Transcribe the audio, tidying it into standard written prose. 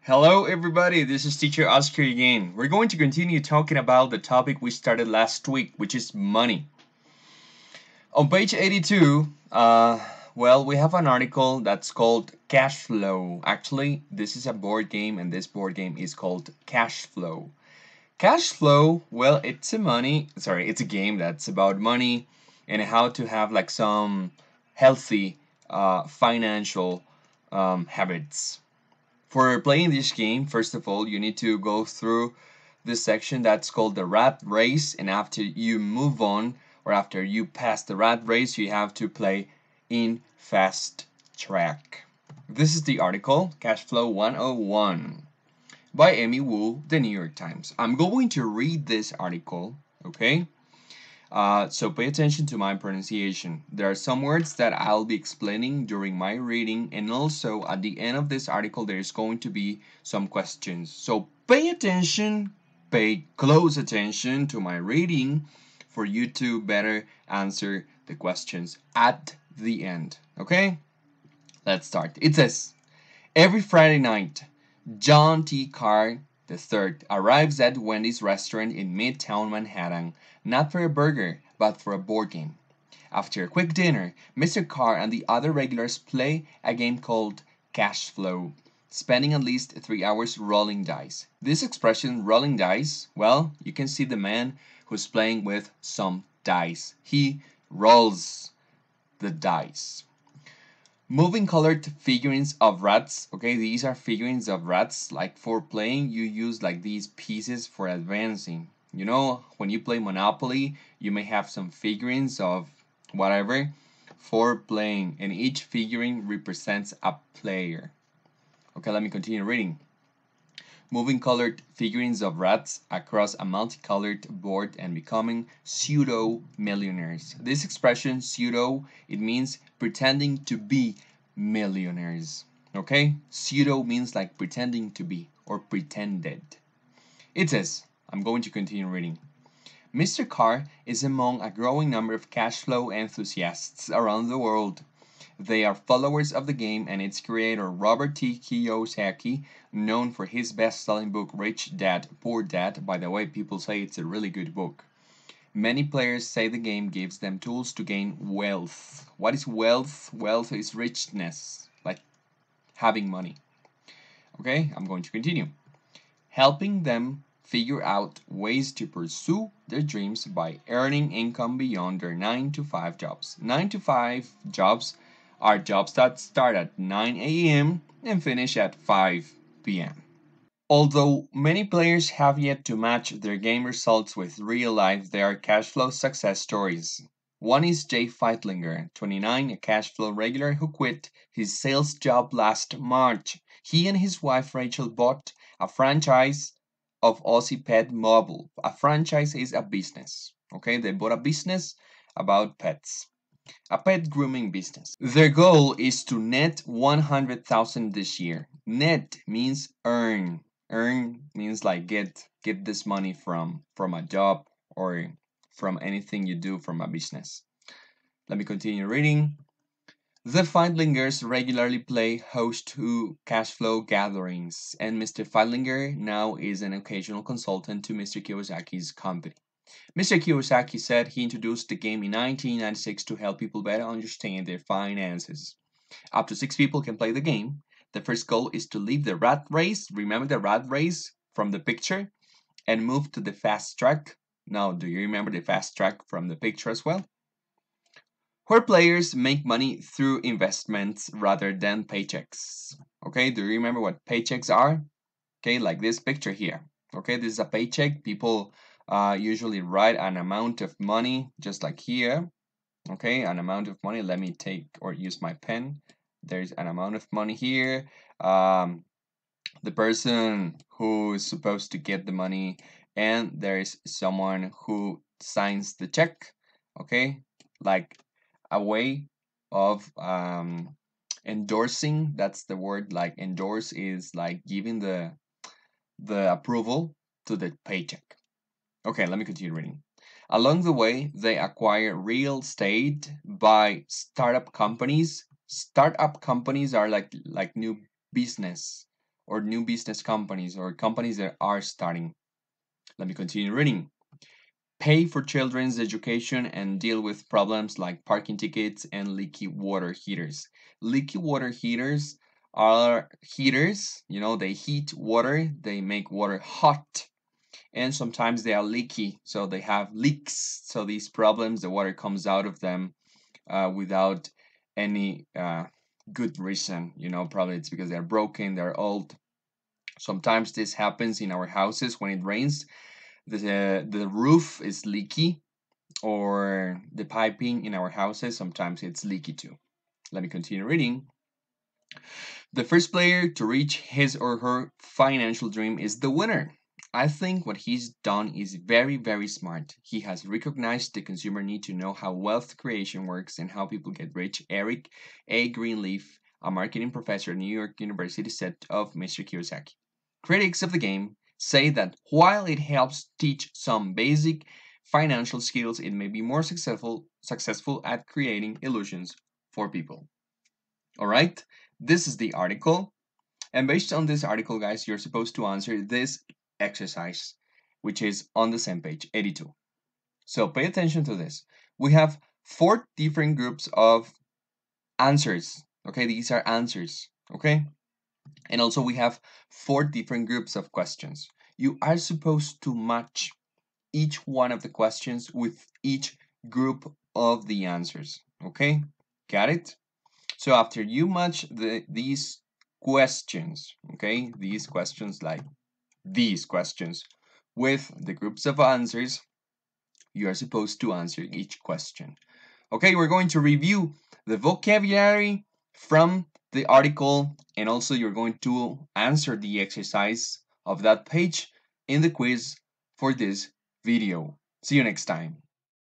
Hello, everybody. This is Teacher Oscar again. We're going to continue talking about the topic we started last week, which is money. On page 82, we have an article that's called Cash Flow. Actually, this is a board game, and this board game is called Cash Flow. Cash Flow, it's a game that's about money and how to have like some healthy financial habits. For playing this game, first of all, you need to go through this section that's called the rat race, and after you move on, or after you pass the rat race, you have to play in fast track. This is the article, Cash Flow 101, by Amy Wu, The New York Times. I'm going to read this article, okay? So pay attention to my pronunciation. There are some words that I'll be explaining during my reading, and also at the end of this article there is going to be some questions. So pay attention, pay close attention to my reading for you to better answer the questions at the end. Okay? Let's start. It says, every Friday night, John T. Carr III arrives at Wendy's restaurant in Midtown Manhattan, not for a burger, but for a board game. After a quick dinner, Mr. Carr and the other regulars play a game called Cash Flow, spending at least 3 hours rolling dice. This expression, rolling dice, well, you can see the man who's playing with some dice. He rolls the dice. Moving colored figurines of rats. Okay, these are figurines of rats. Like for playing, you use like these pieces for advancing. You know, when you play Monopoly, you may have some figurines of whatever for playing, and each figurine represents a player. Okay, let me continue reading. Moving colored figurines of rats across a multicolored board and becoming pseudo millionaires. This expression, pseudo, it means pretending to be millionaires. Okay? Pseudo means like pretending to be or pretended. It says, I'm going to continue reading. Mr. Carr is among a growing number of cash flow enthusiasts around the world. They are followers of the game and its creator, Robert T. Kiyosaki, known for his best-selling book Rich Dad, Poor Dad. By the way, people say it's a really good book. Many players say the game gives them tools to gain wealth. What is wealth? Wealth is richness, like having money. Okay, I'm going to continue. Helping them figure out ways to pursue their dreams by earning income beyond their 9 to 5 jobs. 9 to 5 jobs are jobs that start at 9 a.m. and finish at 5 p.m. Although many players have yet to match their game results with real life, there are cash flow success stories. One is Jay Feitlinger, 29, a cash flow regular who quit his sales job last March. He and his wife Rachel bought a franchise of Aussie Pet Mobile. A franchise is a business. Okay, they bought a business about pets, a pet grooming business. Their goal is to net 100,000 this year. Net means earn. Earn means like get this money from a job or from anything you do from a business. Let me continue reading. The Feindlingers regularly play host to cash flow gatherings, and Mr. Feindlinger now is an occasional consultant to Mr. Kiyosaki's company. Mr. Kiyosaki said he introduced the game in 1996 to help people better understand their finances. Up to 6 people can play the game. The first goal is to leave the rat race. Remember the rat race from the picture? And move to the fast track. Now, do you remember the fast track from the picture as well? Where players make money through investments rather than paychecks. Okay, do you remember what paychecks are? Okay, like this picture here. Okay, this is a paycheck. People usually write an amount of money, just like here. Okay, an amount of money. Let me take or use my pen. There's an amount of money here. The person who is supposed to get the money, and there is someone who signs the check. Okay, like a way of endorsing. That's the word. Like endorse is like giving the approval to the paycheck. Okay, let me continue reading. Along the way, they acquire real estate by startup companies. Startup companies are like new business or new business companies or companies that are starting. Let me continue reading. Pay for children's education and deal with problems like parking tickets and leaky water heaters. Leaky water heaters are heaters, they heat water, they make water hot, and sometimes they are leaky, so they have leaks. So these problems, the water comes out of them without any good reason. Probably it's because they're broken, they're old. Sometimes this happens in our houses when it rains. The roof is leaky, or the piping in our houses, sometimes it's leaky too. Let me continue reading. The first player to reach his or her financial dream is the winner. I think what he's done is very, very smart. He has recognized the consumer need to know how wealth creation works and how people get rich. Eric A. Greenleaf, a marketing professor at New York University, said of Mr. Kiyosaki. Critics of the game say that while it helps teach some basic financial skills, it may be more successful at creating illusions for people. All right, this is the article. And based on this article, guys, you're supposed to answer this exercise, which is on the same page, 82. So pay attention to this. We have 4 different groups of answers. Okay, these are answers. Okay, and also we have 4 different groups of questions. You are supposed to match each one of the questions with each group of the answers. Okay, got it? So after you match these questions, okay, these questions like these questions with the groups of answers, you are supposed to answer each question. Okay, we're going to review the vocabulary from the article, and also you're going to answer the exercise of that page in the quiz for this video. See you next time.